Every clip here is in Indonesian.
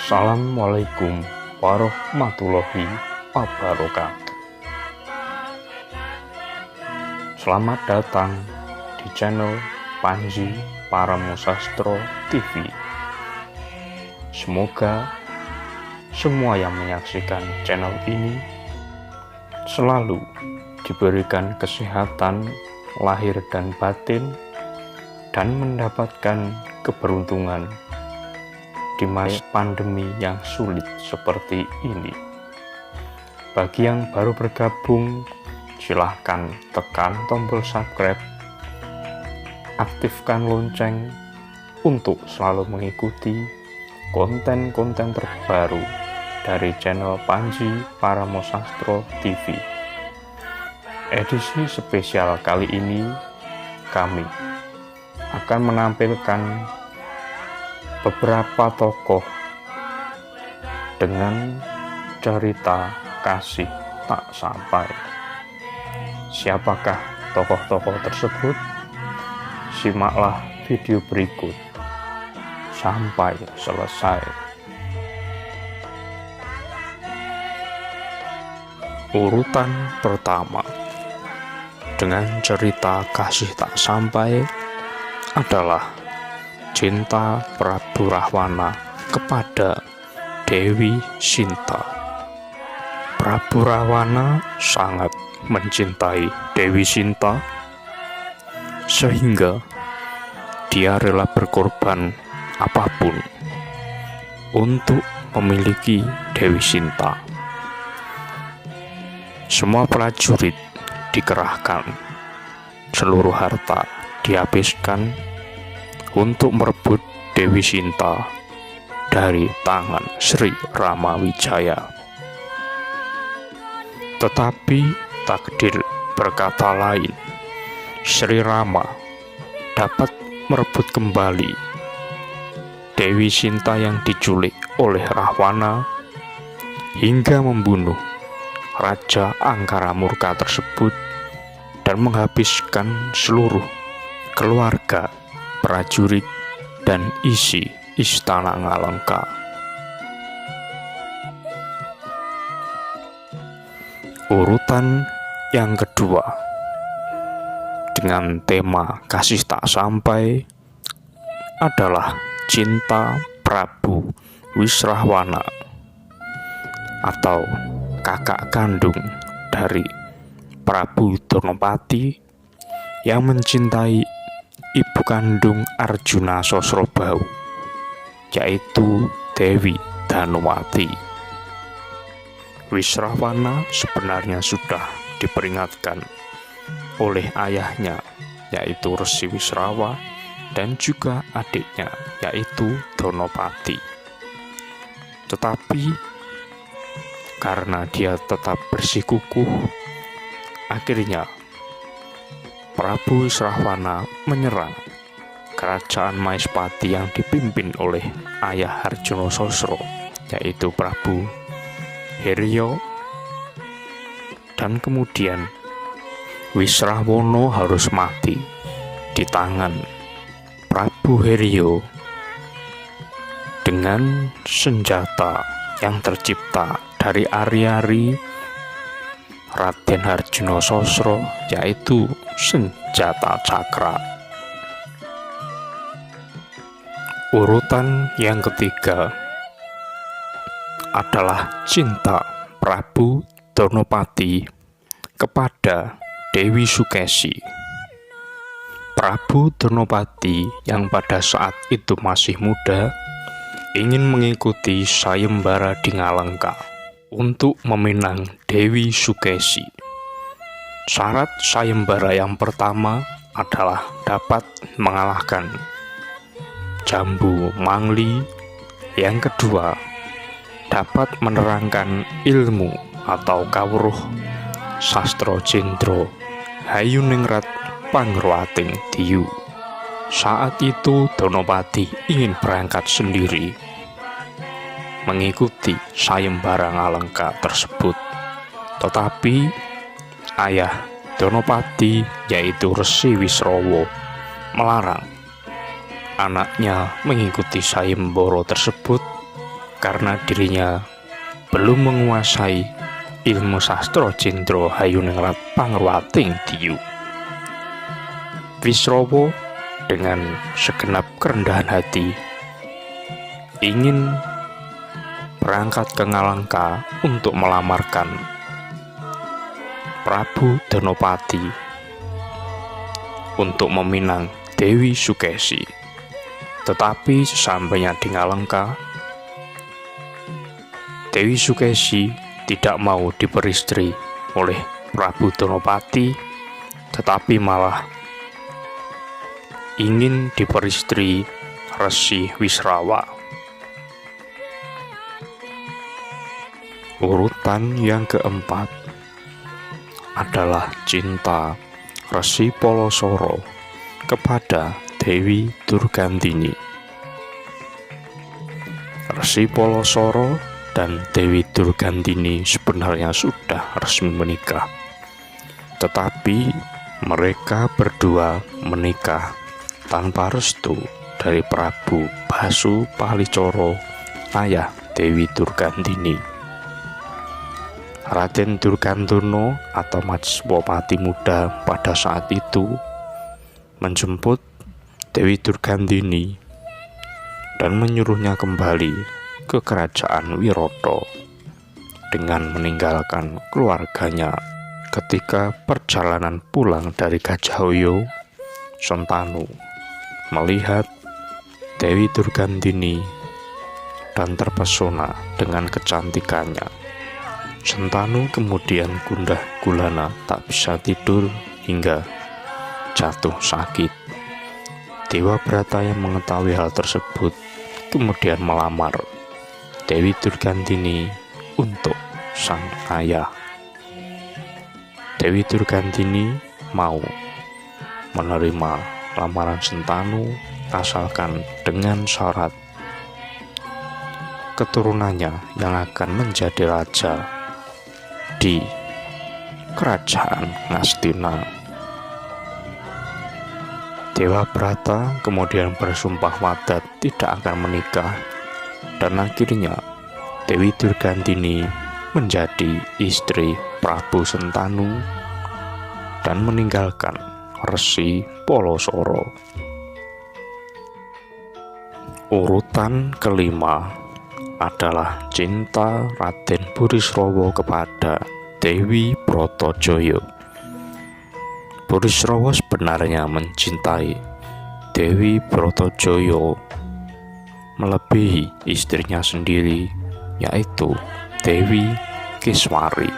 Assalamualaikum warahmatullahi wabarakatuh. Selamat datang di channel Panji Paramosastro TV. Semoga semua yang menyaksikan channel ini selalu diberikan kesehatan lahir dan batin dan mendapatkan keberuntungan di masa pandemi yang sulit seperti ini. Bagi yang baru bergabung, silahkan tekan tombol subscribe, aktifkan lonceng untuk selalu mengikuti konten-konten terbaru dari channel Panji Paramosastro TV. Edisi spesial kali ini, kami akan menampilkan beberapa tokoh dengan cerita kasih tak sampai. Siapakah tokoh-tokoh tersebut? Simaklah video berikut sampai selesai. Urutan pertama dengan cerita kasih tak sampai adalah cinta Prabu Rahwana kepada Dewi Sinta. Prabu Rahwana sangat mencintai Dewi Sinta sehingga dia rela berkorban apapun untuk memiliki Dewi Sinta. Semua prajurit dikerahkan, seluruh harta dihabiskan untuk merebut Dewi Sinta dari tangan Sri Ramawijaya. Tetapi takdir berkata lain. Sri Rama dapat merebut kembali Dewi Sinta yang diculik oleh Rahwana hingga membunuh Raja Angkara Murka tersebut dan menghabiskan seluruh keluarga, prajurit, dan isi istana Ngalengka. Urutan yang kedua dengan tema kasih tak sampai adalah cinta Prabu Wisrahwana atau kakak kandung dari Prabu Donopati yang mencintai ibu kandung Arjuna Sosrobau, yaitu Dewi Danawati. Wisrahwana sebenarnya sudah diperingatkan oleh ayahnya, yaitu Resi Wisrawa, dan juga adiknya, yaitu Donopati. Tetapi karena dia tetap bersikukuh, akhirnya Prabu Wisrahwana menyerang kerajaan Maespati yang dipimpin oleh ayah Harjono Sosro, yaitu Prabu Heryo, dan kemudian Wisrawono harus mati di tangan Prabu Heryo dengan senjata yang tercipta dari ari-ari Raden Harjono Sosro, yaitu senjata cakra. Urutan yang ketiga adalah cinta Prabu Donopati kepada Dewi Sukesi. Prabu Donopati yang pada saat itu masih muda ingin mengikuti sayembara di Ngalengka untuk meminang Dewi Sukesi. Syarat sayembara yang pertama adalah dapat mengalahkan Jambu Mangli. Yang kedua, dapat menerangkan ilmu atau kawruh Sastra Jendra Hayuningrat Pangruwating Diyu. Saat itu Danapati ingin berangkat sendiri mengikuti sayembara Ngalengka tersebut, tetapi ayah Danapati yaitu Resi Wisrawa melarang anaknya mengikuti sayembara tersebut karena dirinya belum menguasai ilmu Sastra Jendra Hayuningrat Pangruwating Diyu. Wisrawa dengan segenap kerendahan hati ingin berangkat ke Ngalengka untuk melamarkan Prabu Danapati untuk meminang Dewi Sukesi. Tetapi sesampainya di Ngalengka, Dewi Sukesi tidak mau diperistri oleh Prabu Danapati, tetapi malah ingin diperistri Resi Wisrawa. Urutan yang keempat adalah cinta Resi Palasara kepada Dewi Durgandini. Resi Palasara dan Dewi Durgandini sebenarnya sudah resmi menikah, tetapi mereka berdua menikah tanpa restu dari Prabu Basupalicara, ayah Dewi Durgandini. Raden Durgantuna atau Matswapati muda pada saat itu menjemput Dewi Durgandini dan menyuruhnya kembali ke kerajaan Wirata dengan meninggalkan keluarganya. Ketika perjalanan pulang dari Gajahhoyo, Sentanu melihat Dewi Durgandini dan terpesona dengan kecantikannya. Sentanu kemudian gundah gulana tak bisa tidur hingga jatuh sakit. Dewa Brata yang mengetahui hal tersebut kemudian melamar Dewi Durgandini untuk sang ayah. Dewi Durgandini mau menerima lamaran Sentanu asalkan dengan syarat keturunannya yang akan menjadi raja di kerajaan Ngastina. Dewa Brata kemudian bersumpah wadat tidak akan menikah, dan akhirnya Dewi Durgandini menjadi istri Prabu Sentanu dan meninggalkan Resi Palasara. Urutan kelima adalah cinta Raden Burisrawa kepada Dewi Bratajaya. Burisrawa sebenarnya mencintai Dewi Bratajaya melebihi istrinya sendiri, yaitu Dewi Kiswari.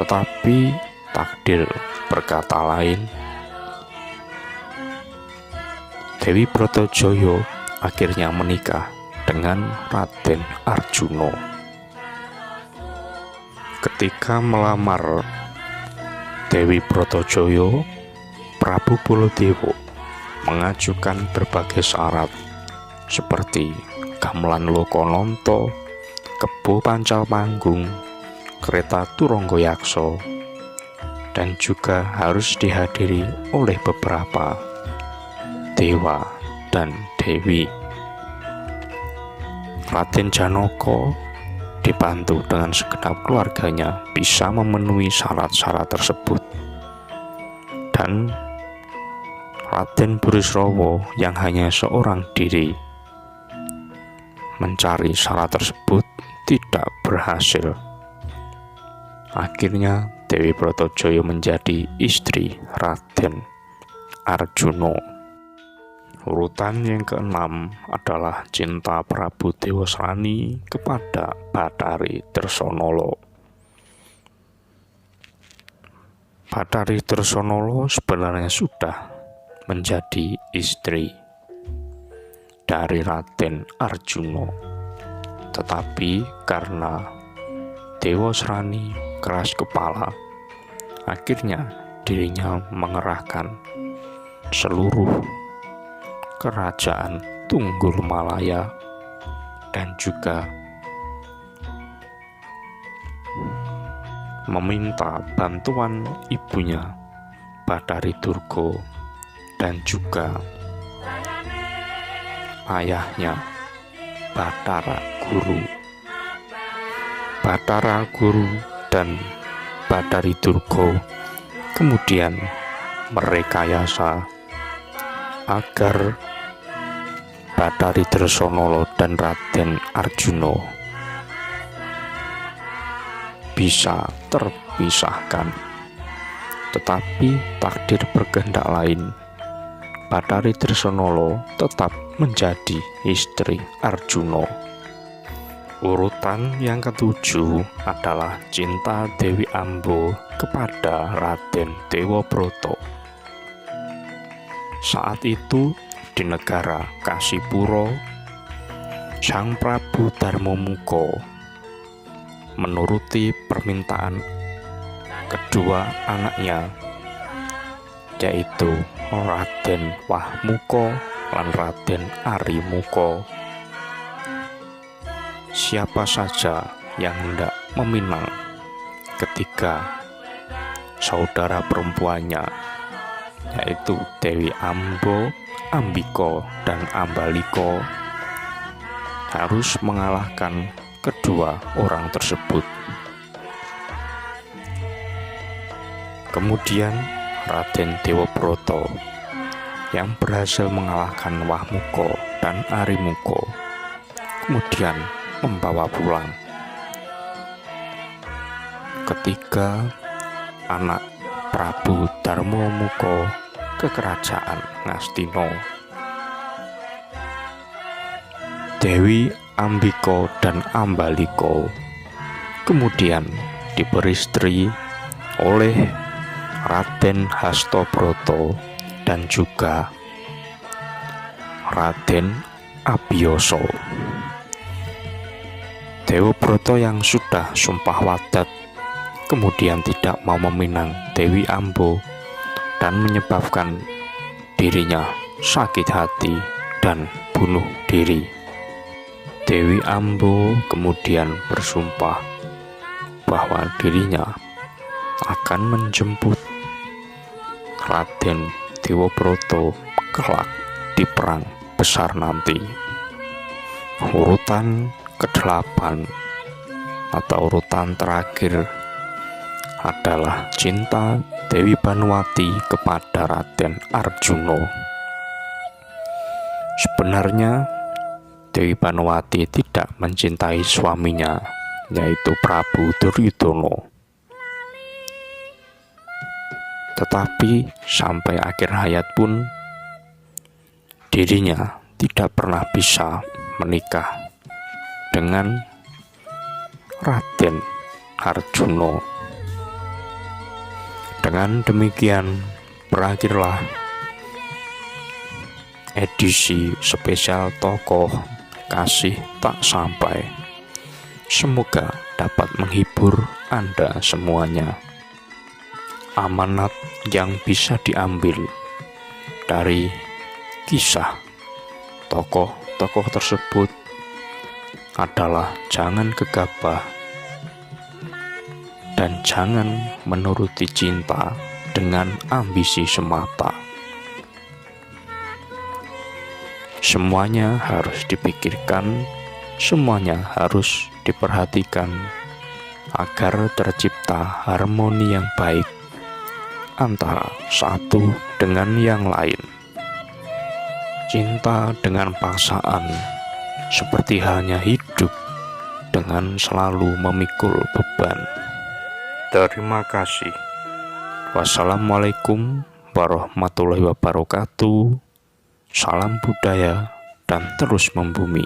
Tetapi takdir berkata lain. Dewi Bratajaya akhirnya menikah dengan Raden Arjuna. Ketika melamar Dewi Bratajaya, Prabu Baladewa mengajukan berbagai syarat seperti gamelan Lokananta, kebo Pancalpanggung, kereta Turangga-Yaksa, dan juga harus dihadiri oleh beberapa dewa dan dewi. Raden Janaka dibantu dengan segenap keluarganya bisa memenuhi syarat-syarat tersebut, dan Raden Burisrawa yang hanya seorang diri mencari syarat tersebut tidak berhasil. Akhirnya Dewi Bratajaya menjadi istri Raden Arjuna. Urutan yang keenam adalah cinta Prabu Dewasrani kepada Bathari Dresanala. Bathari Dresanala sebenarnya sudah menjadi istri dari Raden Arjuna, tetapi karena Dewa Srani keras kepala, akhirnya dirinya mengerahkan seluruh kerajaan Tunggul Malaya dan juga meminta bantuan ibunya Bathari Durga dan juga ayahnya Bathara Guru. Bathara Guru dan Bathari Durga kemudian merekayasa agar Bathari Dresanala dan Raden Arjuna bisa terpisahkan. Tetapi takdir berkehendak lain. Bathari Dresanala tetap menjadi istri Arjuna. Urutan yang ketujuh adalah cinta Dewi Amba kepada Raden Dewabrata. Saat itu di negara Kasipura, Sang Prabu Darmamuka menuruti permintaan kedua anaknya, yaitu Raden Wahmuka dan Raden Arimuka. Siapa saja yang hendak meminang ketiga saudara perempuannya, yaitu Dewi Amba, Ambika, dan Ambalika, harus mengalahkan kedua orang tersebut. Kemudian Raden Dewabrata yang berhasil mengalahkan Wahmuka dan Arimuka kemudian membawa pulang ketiga anak Prabu Darmamuka ke kerajaan Ngastina. Dewi Ambika dan Ambalika kemudian diperistri oleh Raden Hastabrata dan juga Raden Abiyasa. Dewabrata yang sudah sumpah wadat kemudian tidak mau meminang Dewi Amba dan menyebabkan dirinya sakit hati dan bunuh diri. Dewi Amba kemudian bersumpah bahwa dirinya akan menjemput Raden Dewabrata kelak di perang besar nanti. Urutan ke-8 atau urutan terakhir adalah cinta Dewi Banwati kepada Raden Arjuna. Sebenarnya Dewi Banwati tidak mencintai suaminya, yaitu Prabu Duryudana. Tetapi sampai akhir hayat pun dirinya tidak pernah bisa menikah dengan Raden Arjuna. Dengan demikian berakhirlah edisi spesial tokoh kasih tak sampai. Semoga dapat menghibur Anda semuanya. Amanat yang bisa diambil dari kisah tokoh-tokoh tersebut adalah jangan gegabah dan jangan menuruti cinta dengan ambisi semata. Semuanya harus dipikirkan, semuanya harus diperhatikan agar tercipta harmoni yang baik antara satu dengan yang lain. Cinta dengan paksaan seperti halnya hidup dengan selalu memikul beban. Terima kasih. Wassalamualaikum warahmatullahi wabarakatuh. Salam budaya dan terus membumi.